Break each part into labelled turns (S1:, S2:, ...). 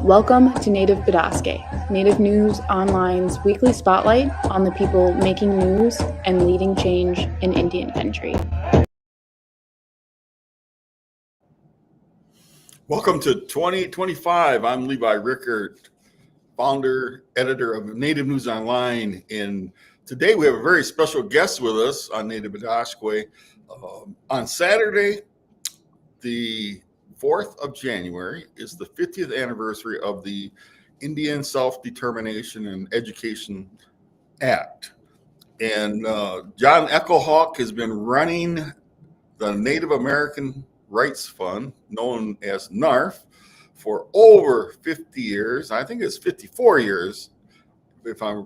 S1: Welcome to Native Bidaské, Native News Online's weekly spotlight on the people making news and leading change in Indian country.
S2: Welcome to 2025. I'm Levi Rickert, founder, editor of Native News Online. And today we have a very special guest with us on Native Bidaské. On Saturday, the 4th of January is the 50th anniversary of the Indian Self-Determination and Education Act. And John Echohawk has been running the Native American Rights Fund, known as NARF, for over 50 years. I think it's 54 years, if my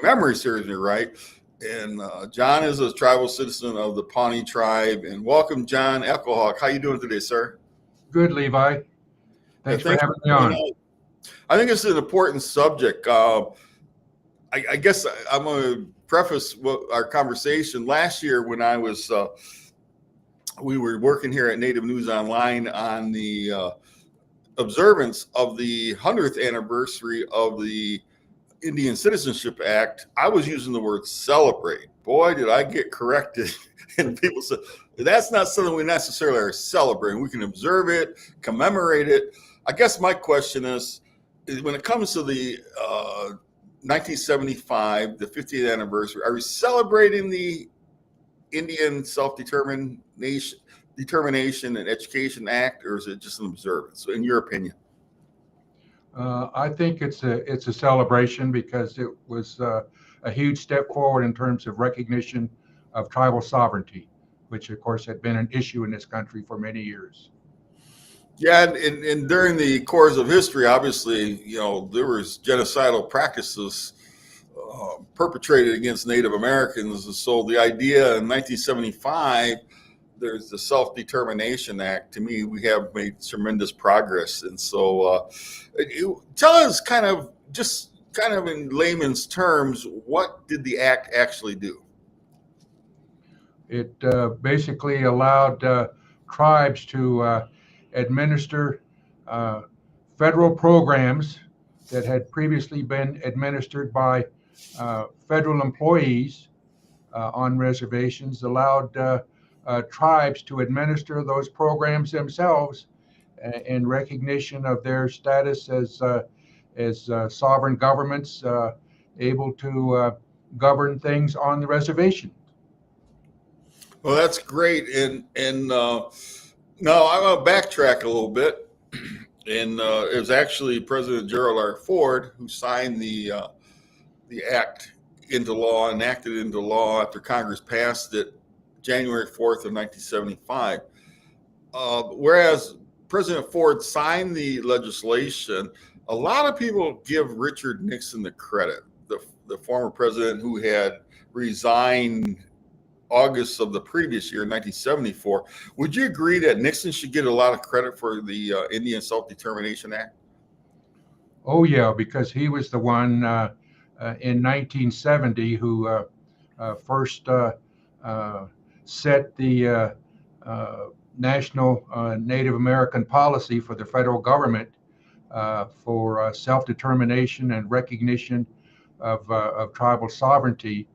S2: memory serves me right. And John is a tribal citizen of the Pawnee tribe. And welcome, John Echohawk. How you doing today, sir?
S3: Good, Levi. Thanks for having me on.
S2: I think it's an important subject. I guess I'm going to preface our conversation. Last year when I was, we were working here at Native News Online on the observance of the 100th anniversary of the Indian Citizenship Act. I was using the word celebrate. Boy, did I get corrected. And people said, that's not something we necessarily are celebrating. We can observe it, commemorate it. I guess my question is when it comes to the 1975, the 50th anniversary, are we celebrating the Indian Self-Determination and Education Act, or is it just an observance? So in your opinion?
S3: I think it's a celebration because it was a huge step forward in terms of recognition of tribal sovereignty, which of course had been an issue in this country for many years.
S2: Yeah, and during the course of history, obviously, there was genocidal practices perpetrated against Native Americans. And so the idea in 1975, there's the Self-Determination Act. To me, we have made tremendous progress. And so tell us kind of in layman's terms, what did the act actually do?
S3: It basically allowed tribes to administer federal programs that had previously been administered by federal employees on reservations, allowed tribes to administer those programs themselves in recognition of their status as sovereign governments able to govern things on the reservation.
S2: Well, that's great. And now I'm going to backtrack a little bit. And it was actually President Gerald R. Ford who signed the act into law, enacted it into law after Congress passed it January 4th of 1975. Whereas President Ford signed the legislation, a lot of people give Richard Nixon the credit, the former president who had resigned August of the previous year, 1974. Would you agree that Nixon should get a lot of credit for the Indian Self-Determination Act?
S3: Oh, yeah, because he was the one in 1970 who first set the national Native American policy for the federal government for self-determination and recognition of tribal sovereignty,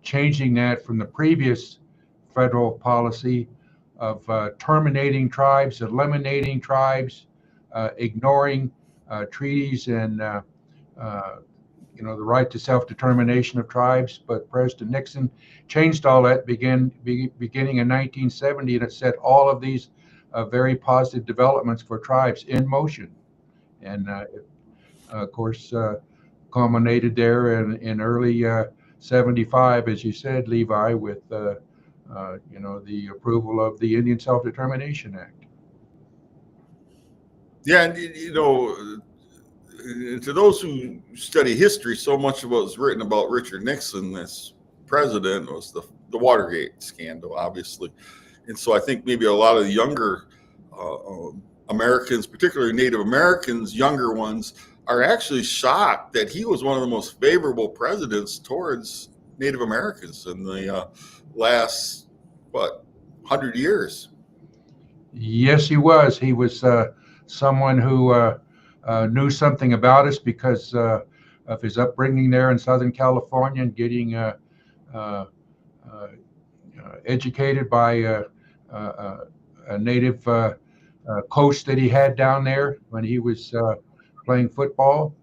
S3: changing that from the previous federal policy of terminating tribes, eliminating tribes, ignoring treaties and the right to self-determination of tribes. But President Nixon changed all that beginning in 1970, and it set all of these very positive developments for tribes in motion. And of course, culminated there in early 75, as you said, Levi, with the approval of the Indian Self-Determination Act.
S2: Yeah, and to those who study history, so much of what was written about Richard Nixon as president was the Watergate scandal, obviously. And so I think maybe a lot of the younger Americans, particularly Native Americans, younger ones, are actually shocked that he was one of the most favorable presidents towards Native Americans in the last, 100 years?
S3: Yes, he was. He was someone who knew something about us because of his upbringing there in Southern California and getting educated by a native coach that he had down there when he was playing football.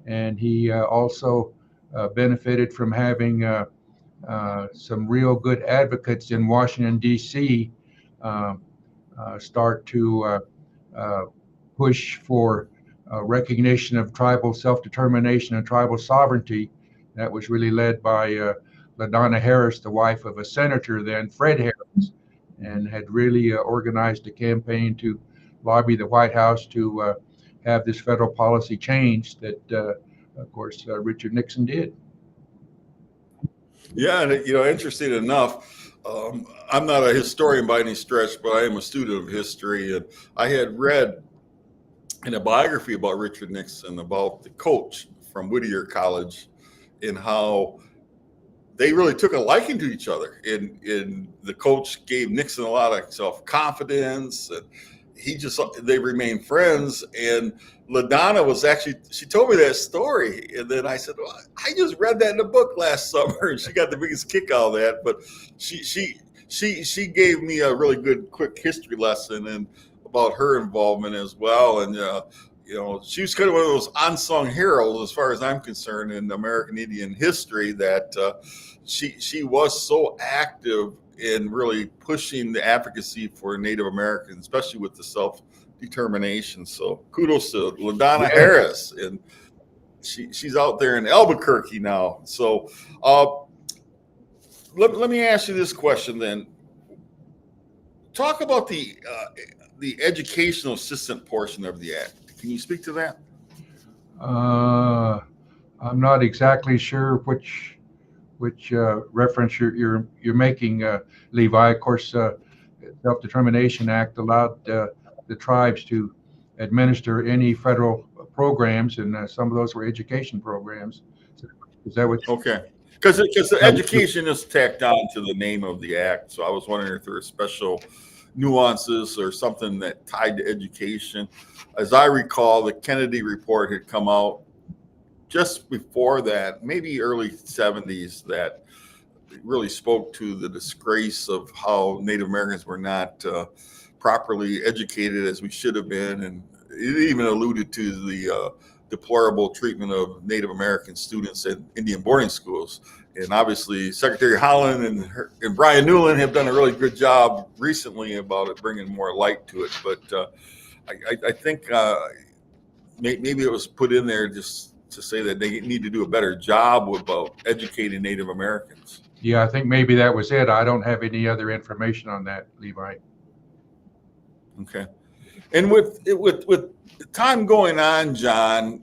S3: And he also benefited from having some real good advocates in Washington, D.C. Start to push for recognition of tribal self-determination and tribal sovereignty. That was really led by LaDonna Harris, the wife of a senator then, Fred Harris, and had really organized a campaign to lobby the White House to have this federal policy changed that, of course, Richard Nixon did.
S2: Yeah, and interesting enough, I'm not a historian by any stretch, but I am a student of history, and I had read in a biography about Richard Nixon about the coach from Whittier College and how they really took a liking to each other. And the coach gave Nixon a lot of self-confidence, and they remained friends. And LaDonna was she told me that story. And then I said, well, I just read that in a book last summer, and she got the biggest kick out of that. But she gave me a really good quick history lesson and about her involvement as well. And she was kind of one of those unsung heroes, as far as I'm concerned, in American Indian history, that she was so active in really pushing the advocacy for Native Americans, especially with the self-determination. So kudos to LaDonna Harris, and she's out there in Albuquerque now. So let me ask you this question then. Talk about the educational assistant portion of the act. Can you speak to that?
S3: I'm not exactly sure which reference you're making, Levi. Of course, Self-Determination Act allowed the tribes to administer any federal programs, and some of those were education programs. Is that what?
S2: Okay, because the education is tacked on to the name of the act. So I was wondering if there were special nuances or something that tied to education. As I recall, the Kennedy report had come out just before that, maybe early 70s, that really spoke to the disgrace of how Native Americans were not properly educated as we should have been. And it even alluded to the deplorable treatment of Native American students at Indian boarding schools. And obviously, Secretary Holland and Brian Newland have done a really good job recently about it, bringing more light to it. But I think maybe it was put in there just to say that they need to do a better job about educating Native Americans.
S3: Yeah, I think maybe that was it. I don't have any other information on that, Levi.
S2: Okay. And with time going on, John,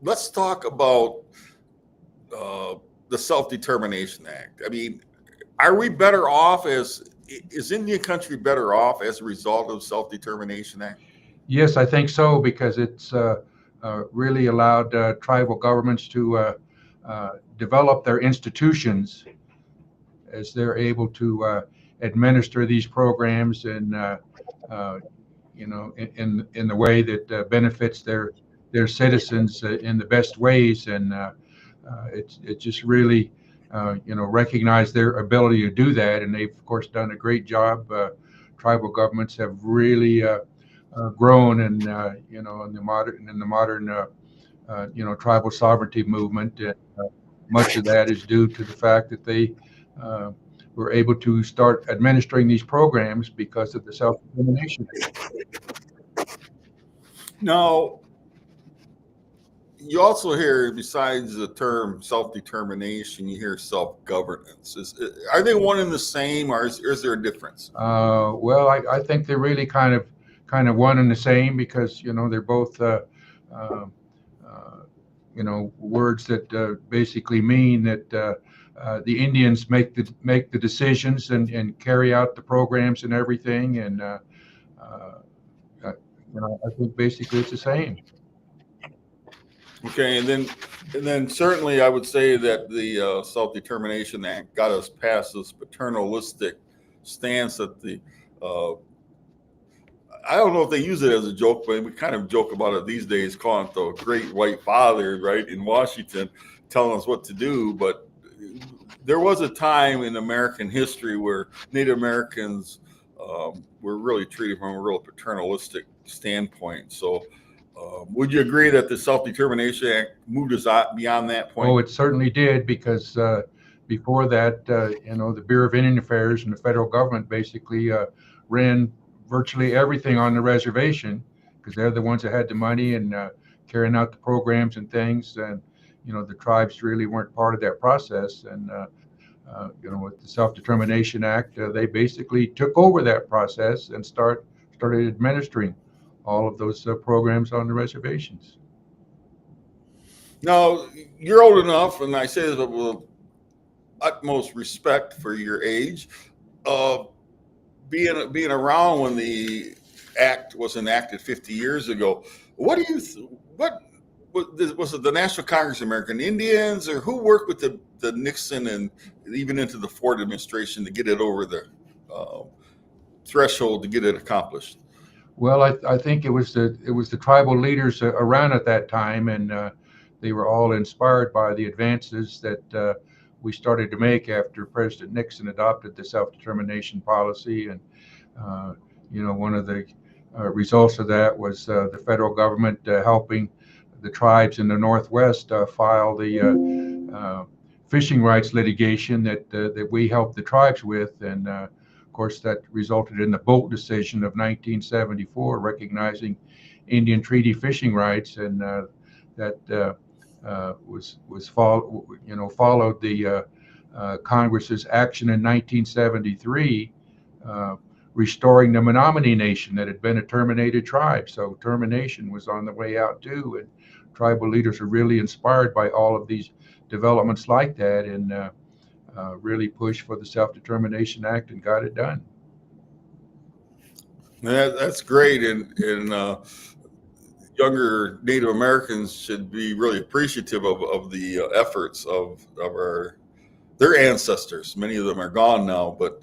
S2: let's talk about the Self-Determination Act. I mean, are we better off is Indian country better off as a result of Self-Determination Act?
S3: Yes, I think so, because it's really allowed tribal governments to develop their institutions as they're able to administer these programs and in the way that benefits their citizens in the best ways. And it just really recognize their ability to do that, and they've of course done a great job. Tribal governments have really grown, and in the modern tribal sovereignty movement. And, much of that is due to the fact that they were able to start administering these programs because of the Self-Determination Act.
S2: Now, you also hear, besides the term self-determination, you hear self-governance. Are they one and the same, or is there a difference?
S3: Well, I think they're really kind of one and the same, because they're both words that basically mean that the Indians make the decisions and carry out the programs and everything. And I think basically it's the same.
S2: Okay, and then certainly I would say that the Self-Determination Act got us past this paternalistic stance that I don't know if they use it as a joke, but we kind of joke about it these days, calling it the Great White Father, right, in Washington, telling us what to do. But there was a time in American history where Native Americans were really treated from a real paternalistic standpoint. So would you agree that the Self-Determination Act moved us beyond that point?
S3: Oh, it certainly did, because before that, the Bureau of Indian Affairs and the federal government basically ran virtually everything on the reservation, because they're the ones that had the money and carrying out the programs and things. And, the tribes really weren't part of that process. And, with the Self-Determination Act, they basically took over that process and started administering all of those programs on the reservations.
S2: Now, you're old enough, and I say this with utmost respect for your age, being around when the act was enacted 50 years ago. What do you what was it, the National Congress of American Indians, or who worked with the Nixon and even into the Ford administration to get it over the threshold to get it accomplished?
S3: Well, I think it was the tribal leaders around at that time, and they were all inspired by the advances that we started to make after President Nixon adopted the self-determination policy. And one of the results of that was the federal government helping the tribes in the Northwest file the fishing rights litigation that we helped the tribes with. And of course, that resulted in the Bolt decision of 1974, recognizing Indian treaty fishing rights, and that followed the Congress's action in 1973, restoring the Menominee Nation that had been a terminated tribe. So termination was on the way out too, and tribal leaders are really inspired by all of these developments like that, and really pushed for the Self-Determination Act and got it done.
S2: That's great, and younger Native Americans should be really appreciative of the efforts of their ancestors. Many of them are gone now, but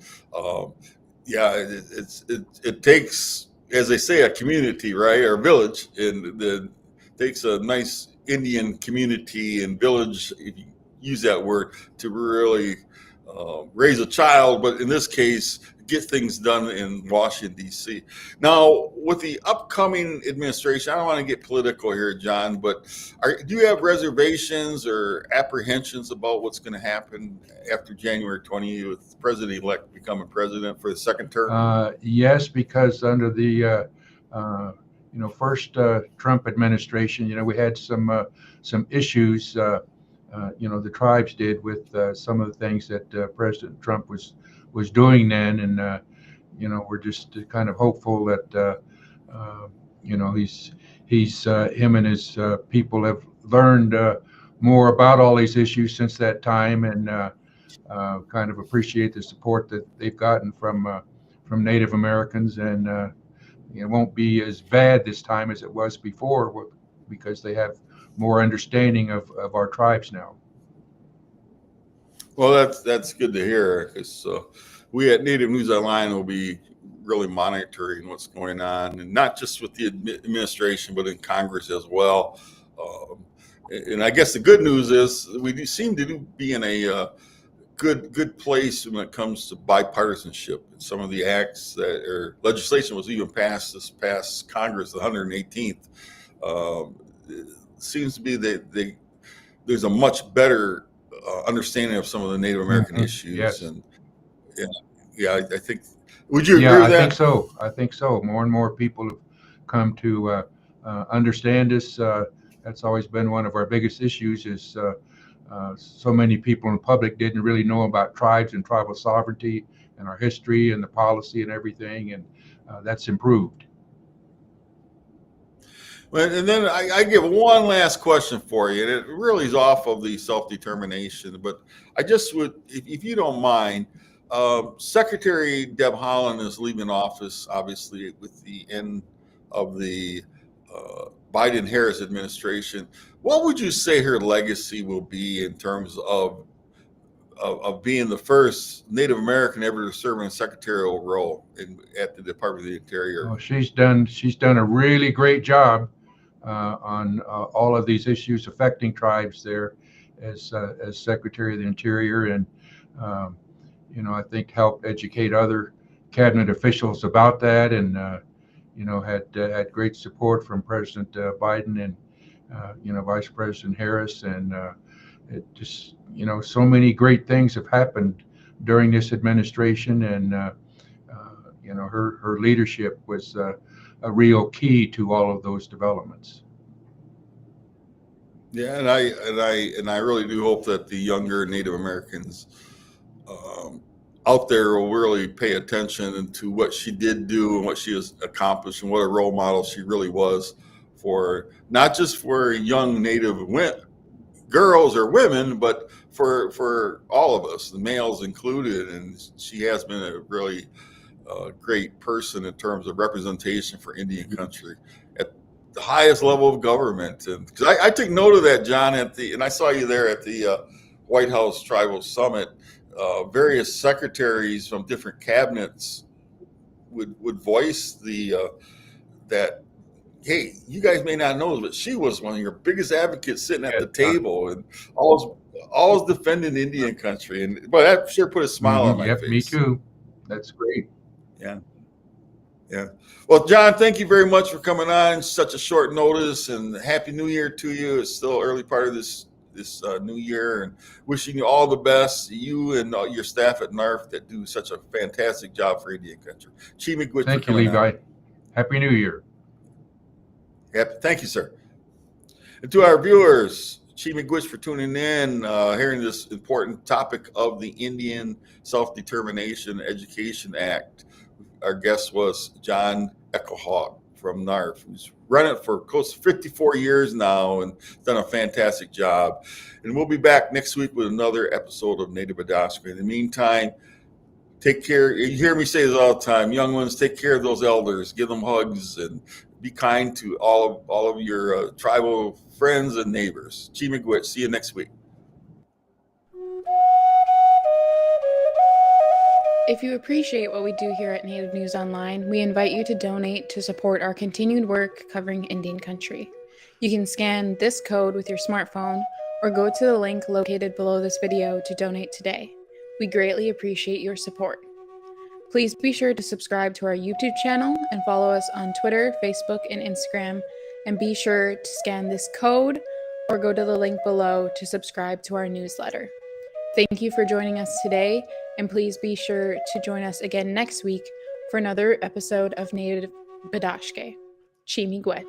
S2: it takes, as they say, a community, right, or a village, and it takes a nice Indian community and village, if you use that word, to really raise a child, but in this case, get things done in Washington, D.C. Now, with the upcoming administration, I don't want to get political here, John, but do you have reservations or apprehensions about what's going to happen after January 20 with President-elect becoming president for the second term?
S3: Yes, because under the first Trump administration, we had some issues. The tribes did with some of the things that President Trump was doing then, and we're just kind of hopeful that him and his people have learned more about all these issues since that time, and kind of appreciate the support that they've gotten from Native Americans, and it won't be as bad this time as it was before, because they have more understanding of our tribes now.
S2: Well, that's good to hear, because we at Native News Online will be really monitoring what's going on, and not just with the administration, but in Congress as well. And I guess the good news is we do seem to be in a good place when it comes to bipartisanship. Some of the acts or legislation was even passed this past Congress, the 118th. Seems to be that there's a much better understanding of some of the Native American issues.
S3: Yes.
S2: And I think, would you agree with that?
S3: I think so. More and more people have come to understand this. That's always been one of our biggest issues, is so many people in the public didn't really know about tribes and tribal sovereignty and our history and the policy and everything, and that's improved.
S2: Well, and then I give one last question for you, and it really is off of the self-determination, but I just would, if you don't mind, Secretary Deb Haaland is leaving office, obviously, with the end of the Biden-Harris administration. What would you say her legacy will be in terms of of being the first Native American ever to serve in a secretarial role at the Department of the Interior.
S3: Oh, she's done a really great job on all of these issues affecting tribes there as Secretary of the Interior, and I think helped educate other cabinet officials about that, and had great support from President Biden and Vice President Harris, and it just so many great things have happened during this administration, and her leadership was a real key to all of those developments.
S2: Yeah, and I really do hope that the younger Native Americans out there will really pay attention to what she did do and what she has accomplished and what a role model she really was for not just for young Native girls or women, but for all of us, the males included. And she has been a really great person in terms of representation for Indian country at the highest level of government. And because I took note of that, John, and I saw you there at the White House Tribal Summit. Various secretaries from different cabinets would voice that, hey, you guys may not know, but she was one of your biggest advocates sitting at the table and always defending Indian country. But that sure put a smile on my face.
S3: Me too. That's great.
S2: Yeah. Well, John, thank you very much for coming on such a short notice, and Happy New Year to you. It's still early part of this new year, and wishing you all the best, you and your staff at NARF that do such a fantastic job for Indian country.
S3: Thank you, Levi. Happy New Year.
S2: Yep. Thank you, sir. And to our viewers, Chimigwich for tuning in, hearing this important topic of the Indian Self-Determination Education Act. Our guest was John Echohawk from NARF, who's run it for close to 54 years now and done a fantastic job. And we'll be back next week with another episode of Native Bidaské. In the meantime, take care. You hear me say this all the time, young ones, take care of those elders, give them hugs, and be kind to all of your tribal friends and neighbors. Chimigwich, see you next week.
S1: If you appreciate what we do here at Native News Online, we invite you to donate to support our continued work covering Indian country. You can scan this code with your smartphone or go to the link located below this video to donate today. We greatly appreciate your support. Please be sure to subscribe to our YouTube channel and follow us on Twitter, Facebook, and Instagram. And be sure to scan this code or go to the link below to subscribe to our newsletter. Thank you for joining us today, and please be sure to join us again next week for another episode of Native Bidaské. Chimigwech.